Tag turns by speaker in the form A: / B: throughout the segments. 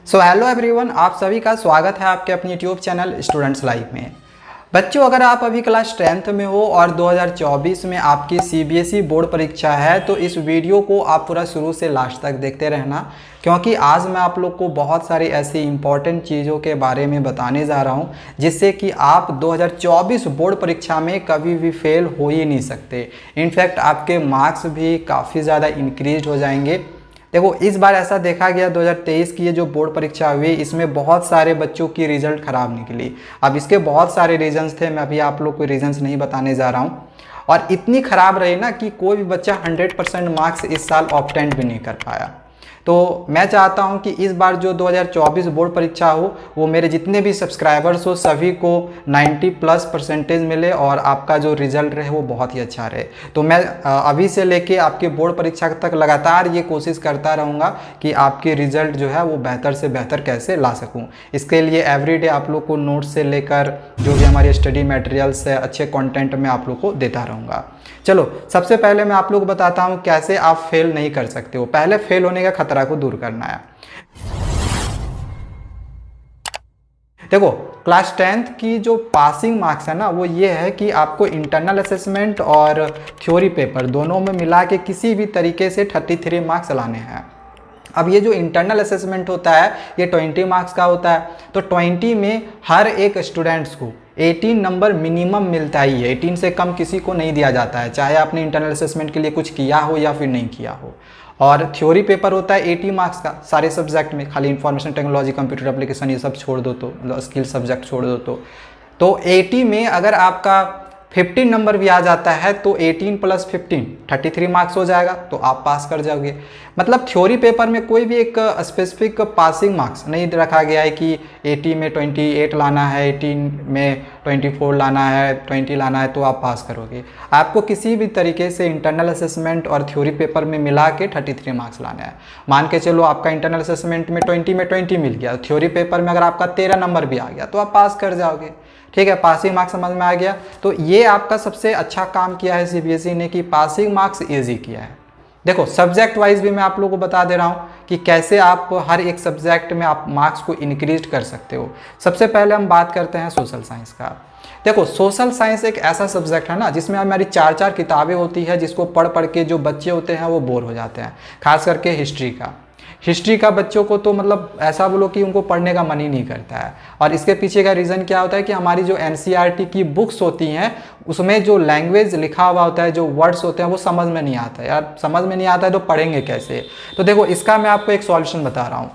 A: Hello everyone, आप सभी का स्वागत है आपके अपने यूट्यूब चैनल स्टूडेंट्स लाइफ में। बच्चों, अगर आप अभी क्लास 10th में हो और 2024 में आपकी सीबीएसई बोर्ड परीक्षा है तो इस वीडियो को आप पूरा शुरू से लास्ट तक देखते रहना, क्योंकि आज मैं आप लोग को बहुत सारी ऐसी इंपॉर्टेंट चीज़ों के बारे में बताने जा रहा हूं जिससे कि आप 2024 बोर्ड परीक्षा में कभी भी फेल हो ही नहीं सकते। इनफैक्ट आपके मार्क्स भी काफ़ी ज़्यादा इंक्रीज हो जाएंगे। देखो, इस बार ऐसा देखा गया 2023 की ये जो बोर्ड परीक्षा हुई इसमें बहुत सारे बच्चों की रिजल्ट ख़राब निकली। अब इसके बहुत सारे रीजंस थे, मैं अभी आप लोग को रीजंस नहीं बताने जा रहा हूँ। और इतनी ख़राब रही ना कि कोई भी बच्चा 100% मार्क्स इस साल ऑब्टेन भी नहीं कर पाया। तो मैं चाहता हूं कि इस बार जो 2024 बोर्ड परीक्षा हो वो मेरे जितने भी सब्सक्राइबर्स हो सभी को 90+ % मिले और आपका जो रिजल्ट रहे वो बहुत ही अच्छा रहे। तो मैं अभी से लेके आपके बोर्ड परीक्षा तक लगातार ये कोशिश करता रहूँगा कि आपके रिजल्ट जो है वो बेहतर से बेहतर कैसे ला सकूँ। इसके लिए एवरीडे आप लोग को नोट्स से लेकर जो भी हमारे स्टडी मटेरियल्स है, अच्छे कंटेंट में आप लोग को देता रहूँगा। चलो, सबसे पहले मैं आप लोग को बताता हूँ कैसे आप फेल नहीं कर सकते हो। पहले फेल होने का खतरा को दूर करना है। देखो, क्लास 10th की जो पासिंग मार्क्स है ना वो ये है कि आपको इंटरनल असेसमेंट और थ्योरी पेपर दोनों में मिला के किसी भी तरीके से 33 मार्क्स लाने हैं। अब ये जो इंटरनल असेसमेंट होता है ये 20 मार्क्स का होता है, तो 20 में हर एक स्टूडेंट्स को 18 नंबर मिनिमम मिलता ही है। 18 से कम किसी को नहीं दिया जाता है, चाहे आपने इंटरनल असेसमेंट के लिए कुछ किया हो या फिर नहीं किया हो। और थ्योरी पेपर होता है 80 मार्क्स का सारे सब्जेक्ट में, खाली इंफॉर्मेशन टेक्नोलॉजी, कंप्यूटर एप्लीकेशन ये सब छोड़ दो, तो स्किल सब्जेक्ट छोड़ दो तो 80 में अगर आपका 15 नंबर भी आ जाता है तो 18 + 15 33 मार्क्स हो जाएगा, तो आप पास कर जाओगे। मतलब थ्योरी पेपर में कोई भी एक स्पेसिफिक पासिंग मार्क्स नहीं रखा गया है कि 80 में 28 लाना है, 18 में 24 लाना है, 20 लाना है तो आप पास करोगे। आपको किसी भी तरीके से इंटरनल असेसमेंट और थ्योरी पेपर में मिला के 33 मार्क्स लाना है। मान के चलो आपका इंटरनल असेसमेंट में 20 मिल गया, थ्योरी पेपर में अगर आपका 13 नंबर भी आ गया तो आप पास कर जाओगे। ठीक है, पासिंग मार्क्स समझ में आ गया। तो ये आपका सबसे अच्छा काम किया है सीबीएसई ने कि पासिंग मार्क्स इजी किया है। देखो, सब्जेक्ट वाइज भी मैं आप लोगों को बता दे रहा हूँ कि कैसे आप हर एक सब्जेक्ट में आप मार्क्स को इंक्रीज कर सकते हो। सबसे पहले हम बात करते हैं सोशल साइंस का। देखो, सोशल साइंस एक ऐसा सब्जेक्ट है ना जिसमें हमारी 4 किताबें होती है जिसको पढ़ पढ़ के जो बच्चे होते हैं वो बोर हो जाते हैं। खास करके हिस्ट्री का बच्चों को तो मतलब ऐसा बोलो कि उनको पढ़ने का मन ही नहीं करता है। और इसके पीछे का रीज़न क्या होता है कि हमारी जो एनसीईआरटी की बुक्स होती हैं उसमें जो लैंग्वेज लिखा हुआ होता है, जो वर्ड्स होते हैं वो समझ में नहीं आता है। यार, समझ में नहीं आता है तो पढ़ेंगे कैसे? तो देखो, इसका मैं आपको एक सॉल्यूशन बता रहा हूँ।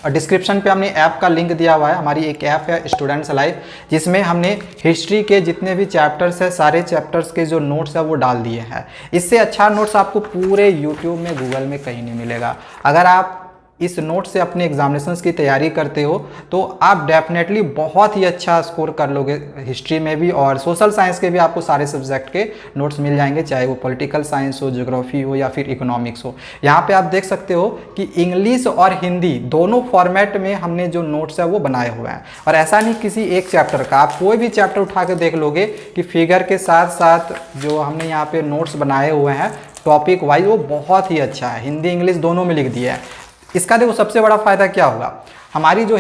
A: और डिस्क्रिप्शन पे हमने ऐप का लिंक दिया हुआ है। हमारी एक ऐप है स्टूडेंट्स लाइफ, जिसमें हमने हिस्ट्री के जितने भी चैप्टर्स हैं सारे चैप्टर्स के जो नोट्स है वो डाल दिए हैं। इससे अच्छा नोट्स आपको पूरे यूट्यूब में, गूगल में कहीं नहीं मिलेगा। अगर आप इस नोट से अपने एग्जामिनेशंस की तैयारी करते हो तो आप डेफिनेटली बहुत ही अच्छा स्कोर कर लोगे हिस्ट्री में भी, और सोशल साइंस के भी आपको सारे सब्जेक्ट के नोट्स मिल जाएंगे, चाहे वो पॉलिटिकल साइंस हो, ज्योग्राफी हो या फिर इकोनॉमिक्स हो। यहाँ पे आप देख सकते हो कि इंग्लिश और हिंदी दोनों फॉर्मेट में हमने जो नोट्स है वो बनाए हुए हैं। और ऐसा नहीं किसी एक चैप्टर का, आप कोई भी चैप्टर उठा के देख लोगे कि फिगर के साथ साथ जो हमने यहाँ पे नोट्स बनाए हुए हैं टॉपिक वाइज वो बहुत ही अच्छा है। हिंदी इंग्लिश दोनों में लिख दिया है। इसका देखो सबसे बड़ा फायदा क्या होगा, हमारी जो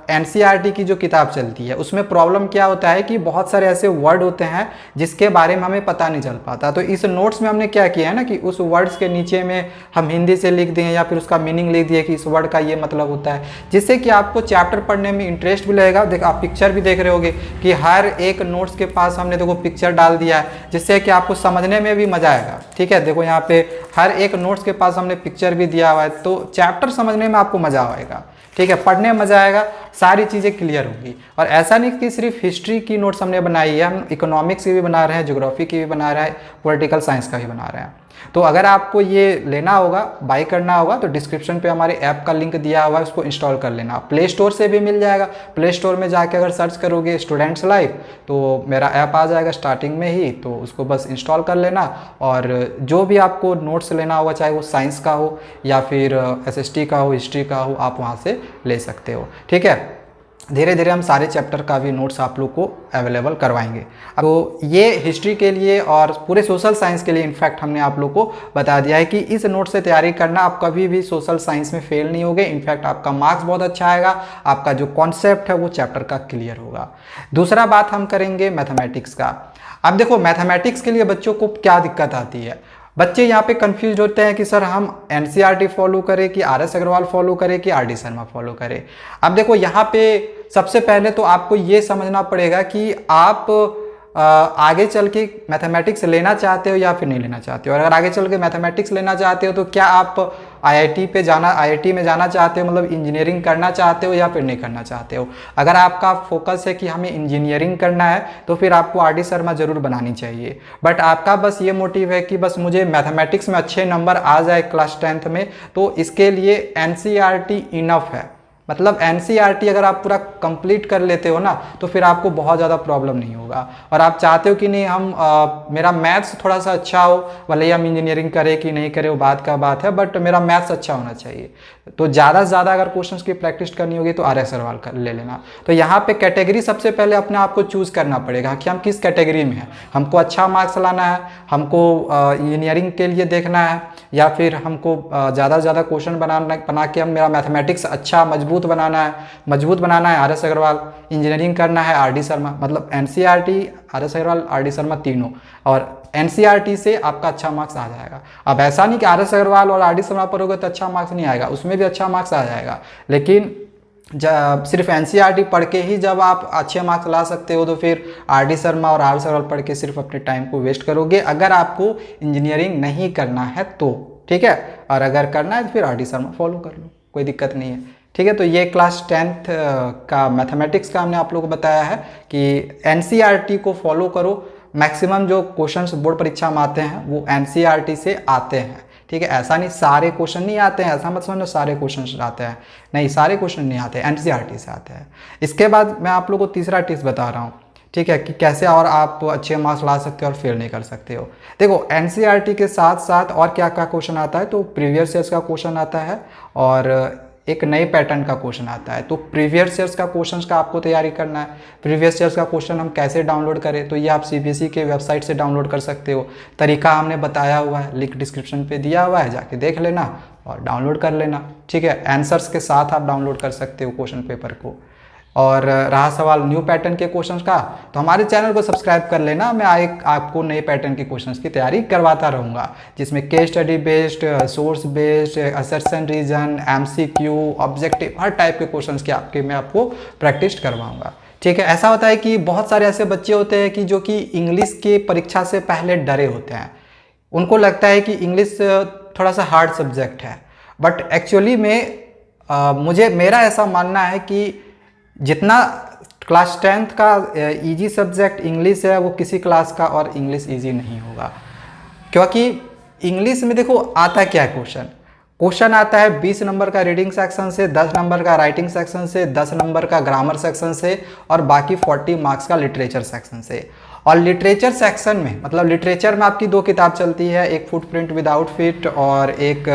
A: एनसीईआरटी की जो किताब चलती है उसमें प्रॉब्लम क्या होता है कि बहुत सारे ऐसे वर्ड होते हैं जिसके बारे में हमें पता नहीं चल पाता। तो इस नोट्स में हमने क्या किया है ना कि उस वर्ड्स के नीचे में हम हिंदी से लिख दें या फिर उसका मीनिंग लिख दिए कि इस वर्ड का ये मतलब होता है, जिससे कि आपको चैप्टर पढ़ने में इंटरेस्ट भी लगेगा। देखो, आप पिक्चर भी देख रहे होगे कि हर एक नोट्स के पास हमने देखो पिक्चर डाल दिया है, जिससे कि आपको समझने में भी मजा आएगा। ठीक है, देखो यहाँ पे हर एक नोट्स के पास हमने पिक्चर भी दिया हुआ है, तो चैप्टर समझने में आपको मजा आएगा। ठीक है, पढ़ने में मजा आएगा, सारी चीज़ें क्लियर होगी। और ऐसा नहीं कि सिर्फ हिस्ट्री की नोट्स हमने बनाई है, हम इकोनॉमिक्स की भी बना रहे हैं, ज्योग्राफी की भी बना रहे हैं, पॉलिटिकल साइंस का भी बना रहे हैं। तो अगर आपको ये लेना होगा, बाई करना होगा, तो डिस्क्रिप्शन पे हमारे ऐप का लिंक दिया हुआ है, उसको इंस्टॉल कर लेना। प्ले स्टोर से भी मिल जाएगा। प्ले स्टोर में जाके अगर सर्च करोगे स्टूडेंट्स लाइफ तो मेरा ऐप आ जाएगा स्टार्टिंग में ही, तो उसको बस इंस्टॉल कर लेना। और जो भी आपको नोट्स लेना होगा, चाहे वो साइंस का हो या फिर एसएसटी का हो, हिस्ट्री का हो, आप वहाँ से ले सकते हो। ठीक है, धीरे धीरे हम सारे चैप्टर का भी नोट्स आप लोग को अवेलेबल करवाएंगे। तो ये हिस्ट्री के लिए और पूरे सोशल साइंस के लिए इनफैक्ट हमने आप लोग को बता दिया है कि इस नोट से तैयारी करना, आप कभी भी सोशल साइंस में फेल नहीं होगे। इनफैक्ट आपका मार्क्स बहुत अच्छा आएगा, आपका जो कॉन्सेप्ट है वो चैप्टर का क्लियर होगा। दूसरा बात हम करेंगे मैथमेटिक्स का। अब देखो मैथमेटिक्स के लिए बच्चों को क्या दिक्कत आती है। बच्चे यहाँ पे कंफ्यूज होते हैं कि सर हम एनसीईआरटी फॉलो करें कि आरएस अग्रवाल फॉलो करें कि आरडी शर्मा फॉलो करें। अब देखो यहाँ पे सबसे पहले तो आपको ये समझना पड़ेगा कि आप आगे चल के मैथमेटिक्स लेना चाहते हो या फिर नहीं लेना चाहते हो। और अगर आगे चल के मैथमेटिक्स लेना चाहते हो तो क्या आप आईआईटी में जाना चाहते हो, मतलब इंजीनियरिंग करना चाहते हो या फिर नहीं करना चाहते हो। अगर आपका फोकस है कि हमें इंजीनियरिंग करना है तो फिर आपको आरडी शर्मा जरूर बनानी चाहिए। बट आपका बस ये मोटिव है कि बस मुझे मैथमेटिक्स में अच्छे नंबर आ जाए क्लास 10th में, तो इसके लिए एनसीईआरटी इनफ है। मतलब एनसीईआरटी अगर आप पूरा कंप्लीट कर लेते हो ना तो फिर आपको बहुत ज़्यादा प्रॉब्लम नहीं होगा। और आप चाहते हो कि नहीं मेरा मैथ्स थोड़ा सा अच्छा हो, भले ही हम इंजीनियरिंग करें कि नहीं करें वो बात का बात है, बट मेरा मैथ्स अच्छा होना चाहिए। तो ज़्यादा से ज़्यादा अगर क्वेश्चंस की प्रैक्टिस करनी होगी तो आरएस अग्रवाल ले लेना। तो यहाँ पे कैटेगरी सबसे पहले अपने आप को चूज़ करना पड़ेगा कि हम किस कैटेगरी में हैं। हमको अच्छा मार्क्स लाना है, हमको इंजीनियरिंग के लिए देखना है, या फिर हमको ज़्यादा से ज़्यादा क्वेश्चन बना के हम मेरा मैथमेटिक्स अच्छा मजबूत बनाना है आरएस अग्रवाल, इंजीनियरिंग करना है आरडी शर्मा। मतलब NCERT, RS Agarwal, RD Sharma तीनों, और एनसीईआरटी से आपका अच्छा मार्क्स आ जाएगा। अब ऐसा नहीं कि आरएस अग्रवाल और आरडी शर्मा पढ़ोगे तो अच्छा मार्क्स नहीं आएगा, उसमें भी अच्छा मार्क्स आ जाएगा। लेकिन सिर्फ एनसीईआरटी पढ़ के ही जब आप अच्छे मार्क्स ला सकते हो तो फिर आरडी शर्मा और आरएस अग्रवाल पढ़ के सिर्फ अपने टाइम को वेस्ट करोगे, अगर आपको इंजीनियरिंग नहीं करना है तो। ठीक है, और अगर करना है तो फिर आरडी शर्मा फॉलो कर लो, कोई दिक्कत नहीं है। ठीक है, तो ये क्लास 10th का मैथमेटिक्स का हमने आप लोगों को बताया है कि एनसीईआरटी को फॉलो करो। मैक्सिमम जो क्वेश्चंस बोर्ड परीक्षा में आते हैं वो एनसीईआरटी से आते हैं। ठीक है, ऐसा नहीं सारे क्वेश्चन नहीं आते हैं, ऐसा मत समझो सारे क्वेश्चन आते हैं, नहीं सारे क्वेश्चन नहीं आते, एनसीईआरटी से आते हैं। इसके बाद मैं आप लोगों को तीसरा टिप्स बता रहा हूँ, ठीक है, कि कैसे और आप अच्छे मार्क्स ला सकते हो और फेल नहीं कर सकते हो। देखो एनसीईआरटी के साथ साथ और क्या क्या क्वेश्चन आता है, तो प्रीवियस ईयर्स का क्वेश्चन आता है और एक नए पैटर्न का क्वेश्चन आता है। तो प्रीवियस ईयर्स का क्वेश्चन का आपको तैयारी करना है। प्रीवियस ईयर्स का क्वेश्चन हम कैसे डाउनलोड करें, तो ये आप सीबीएसई के वेबसाइट से डाउनलोड कर सकते हो। तरीका हमने बताया हुआ है, लिंक डिस्क्रिप्शन पे दिया हुआ है, जाके देख लेना और डाउनलोड कर लेना। ठीक है, आंसर्स के साथ आप डाउनलोड कर सकते हो क्वेश्चन पेपर को। और रहा सवाल न्यू पैटर्न के क्वेश्चंस का, तो हमारे चैनल को सब्सक्राइब कर लेना। मैं आपको नए पैटर्न के क्वेश्चंस की तैयारी करवाता रहूँगा, जिसमें case study based, source based, assertion reason, MCQ, objective, हर टाइप के क्वेश्चंस की मैं आपको प्रैक्टिस करवाऊँगा। ठीक है, ऐसा होता है कि बहुत सारे ऐसे बच्चे होते हैं कि जो कि इंग्लिश की परीक्षा से पहले डरे होते हैं। उनको लगता है कि इंग्लिश थोड़ा सा हार्ड सब्जेक्ट है, बट एक्चुअली में मेरा ऐसा मानना है कि जितना क्लास 10th का इजी सब्जेक्ट इंग्लिश है, वो किसी क्लास का और इंग्लिश इजी नहीं होगा। क्योंकि इंग्लिश में देखो आता क्या है, क्वेश्चन आता है 20 नंबर का रीडिंग सेक्शन से, 10 नंबर का राइटिंग सेक्शन से, 10 नंबर का ग्रामर सेक्शन से, और बाकी 40 मार्क्स का लिटरेचर सेक्शन से। और लिटरेचर सेक्शन में, मतलब लिटरेचर में आपकी 2 किताब चलती है, एक फुटप्रिंट विद आउटफिट और एक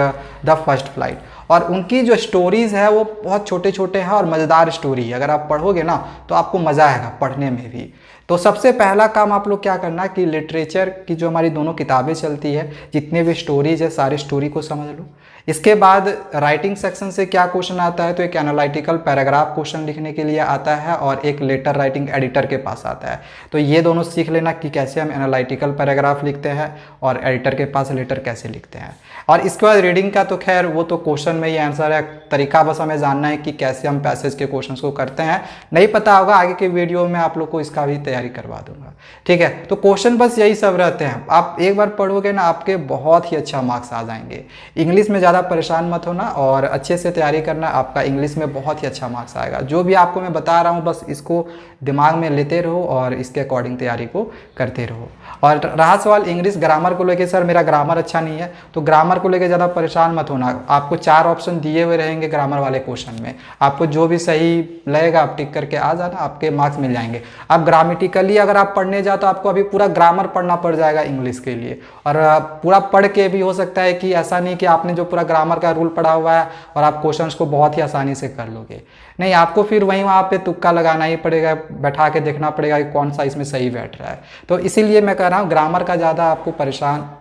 A: द फर्स्ट फ्लाइट। और उनकी जो स्टोरीज़ है वो बहुत छोटे छोटे हैं और मज़ेदार स्टोरी है। अगर आप पढ़ोगे ना तो आपको मज़ा आएगा पढ़ने में भी। तो सबसे पहला काम आप लोग क्या करना कि लिटरेचर की जो हमारी दोनों किताबें चलती है, जितने भी स्टोरीज है, सारी स्टोरी को समझ लो। इसके बाद राइटिंग सेक्शन से क्या क्वेश्चन आता है, तो एक एनालिटिकल पैराग्राफ क्वेश्चन लिखने के लिए आता है और एक लेटर राइटिंग एडिटर के पास आता है। तो ये दोनों सीख लेना कि कैसे हम एनालिटिकल पैराग्राफ लिखते हैं और एडिटर के पास लेटर कैसे लिखते हैं। और इसके बाद रीडिंग का तो खैर वो तो क्वेश्चन में ही आंसर है, तरीका बस हमें जानना है कि कैसे हम पैसेज के क्वेश्चंस को करते हैं। नहीं पता होगा, आगे के वीडियो में आप लोग को इसका भी तैयारी करवा दूंगा। ठीक है, तो क्वेश्चन बस यही सब रहते हैं। आप एक बार पढ़ोगे ना, आपके बहुत ही अच्छा मार्क्स आ जाएंगे। इंग्लिश में ज़्यादा परेशान मत होना और अच्छे से तैयारी करना, आपका इंग्लिश में बहुत ही अच्छा मार्क्स आएगा। जो भी आपको मैं बता रहा हूँ बस इसको दिमाग में लेते रहो और इसके अकॉर्डिंग तैयारी को करते रहो। और रहा सवाल इंग्लिश ग्रामर को लेके, सर मेरा ग्रामर अच्छा नहीं है, तो ग्रामर को लेके ज़्यादा परेशान मत होना। आपको 4 ऑप्शन दिए हुए रहेंगे ग्रामर वाले क्वेश्चन में, आपको जो भी सही लगेगा आप टिक करके आ जाना, आपके मार्क्स मिल जाएंगे। अब ग्रामेटिकली अगर आप पढ़ना पढ़ने जाओ तो आपको अभी पूरा ग्रामर पढ़ना पड़ जाएगा इंग्लिश के लिए, और पूरा पढ़ के भी हो सकता है कि ऐसा नहीं कि आपने जो पूरा ग्रामर का रूल पढ़ा हुआ है और आप क्वेश्चंस को बहुत ही आसानी से कर लोगे। नहीं, आपको फिर वहाँ पे तुक्का लगाना ही पड़ेगा, बैठा के देखना पड़ेगा कि कौन सा इसमें सही बैठ रहा है। तो इसीलिए मैं कह रहा हूँ ग्रामर का ज़्यादा आपको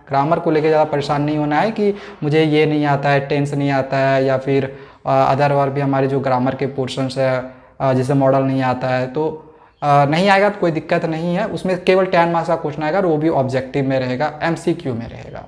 A: ग्रामर को लेकर ज़्यादा परेशान नहीं होना है कि मुझे ये नहीं आता है, टेंस नहीं आता है, या फिर अदर और भी हमारे जो ग्रामर के पोर्शंस है जैसे मॉडल नहीं आता है, तो नहीं आएगा तो कोई दिक्कत नहीं है। उसमें केवल 10 मार्क्स का क्वेश्चन आएगा और वो भी ऑब्जेक्टिव में रहेगा, MCQ में रहेगा।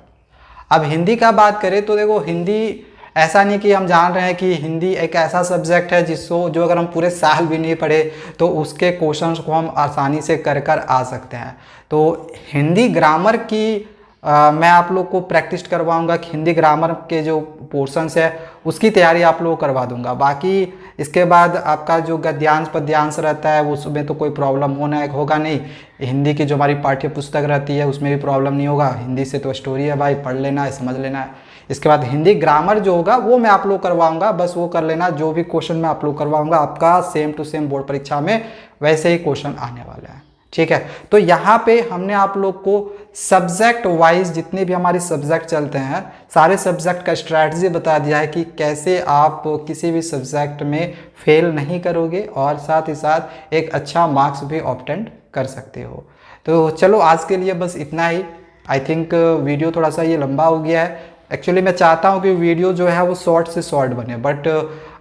A: अब हिंदी का बात करें तो देखो, हिंदी ऐसा नहीं कि हम जान रहे हैं कि हिंदी एक ऐसा सब्जेक्ट है जिसको जो अगर हम पूरे साल भी नहीं पढ़े तो उसके क्वेश्चंस को हम आसानी से कर आ सकते हैं। तो हिंदी ग्रामर की मैं आप लोग को प्रैक्टिस करवाऊंगा कि हिंदी ग्रामर के जो पोर्शंस है उसकी तैयारी आप लोग को करवा दूंगा। बाकी इसके बाद आपका जो गद्यांश पद्यांश रहता है उसमें तो कोई प्रॉब्लम होगा नहीं। हिंदी की जो हमारी पाठ्य पुस्तक रहती है उसमें भी प्रॉब्लम नहीं होगा। हिंदी से तो स्टोरी है भाई, पढ़ लेना है, समझ लेना है। इसके बाद हिंदी ग्रामर जो होगा वो मैं आप लोग करवाऊंगा, बस वो कर लेना। जो भी क्वेश्चन मैं आप लोग करवाऊंगा आपका सेम टू सेम बोर्ड परीक्षा में वैसे ही क्वेश्चन आने वाले हैं, ठीक है। तो यहाँ पे हमने आप लोग को सब्जेक्ट वाइज जितने भी हमारे सब्जेक्ट चलते हैं सारे सब्जेक्ट का स्ट्रैटेजी बता दिया है कि कैसे आप किसी भी सब्जेक्ट में फेल नहीं करोगे और साथ ही साथ एक अच्छा मार्क्स भी ऑब्टेन कर सकते हो। तो चलो आज के लिए बस इतना ही। आई थिंक वीडियो थोड़ा सा ये लंबा हो गया है। एक्चुअली मैं चाहता हूँ कि वीडियो जो है वो शॉर्ट से शॉर्ट बने, बट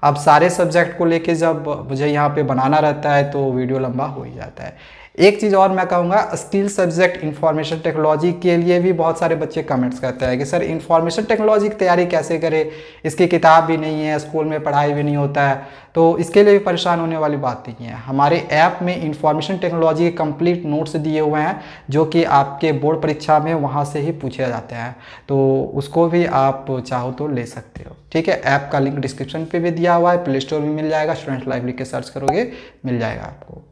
A: अब सारे सब्जेक्ट को लेके जब मुझे यहाँ पे बनाना रहता है तो वीडियो लंबा हो ही जाता है। एक चीज़ और मैं कहूँगा, स्किल सब्जेक्ट इंफॉर्मेशन टेक्नोलॉजी के लिए भी बहुत सारे बच्चे कमेंट्स करते हैं कि सर इंफॉर्मेशन टेक्नोलॉजी की तैयारी कैसे करें, इसकी किताब भी नहीं है, स्कूल में पढ़ाई भी नहीं होता है। तो इसके लिए भी परेशान होने वाली बात नहीं है। हमारे ऐप में इंफॉर्मेशन टेक्नोलॉजी के कंप्लीट नोट्स दिए हुए हैं जो कि आपके बोर्ड परीक्षा में वहाँ से ही पूछे जाते हैं, तो उसको भी आप चाहो तो ले सकते हो, ठीक है। ऐप का लिंक डिस्क्रिप्शन पे भी दिया हुआ है, प्ले स्टोर में मिल जाएगा, स्टूडेंट लाइब्रेरी के सर्च करोगे मिल जाएगा आपको।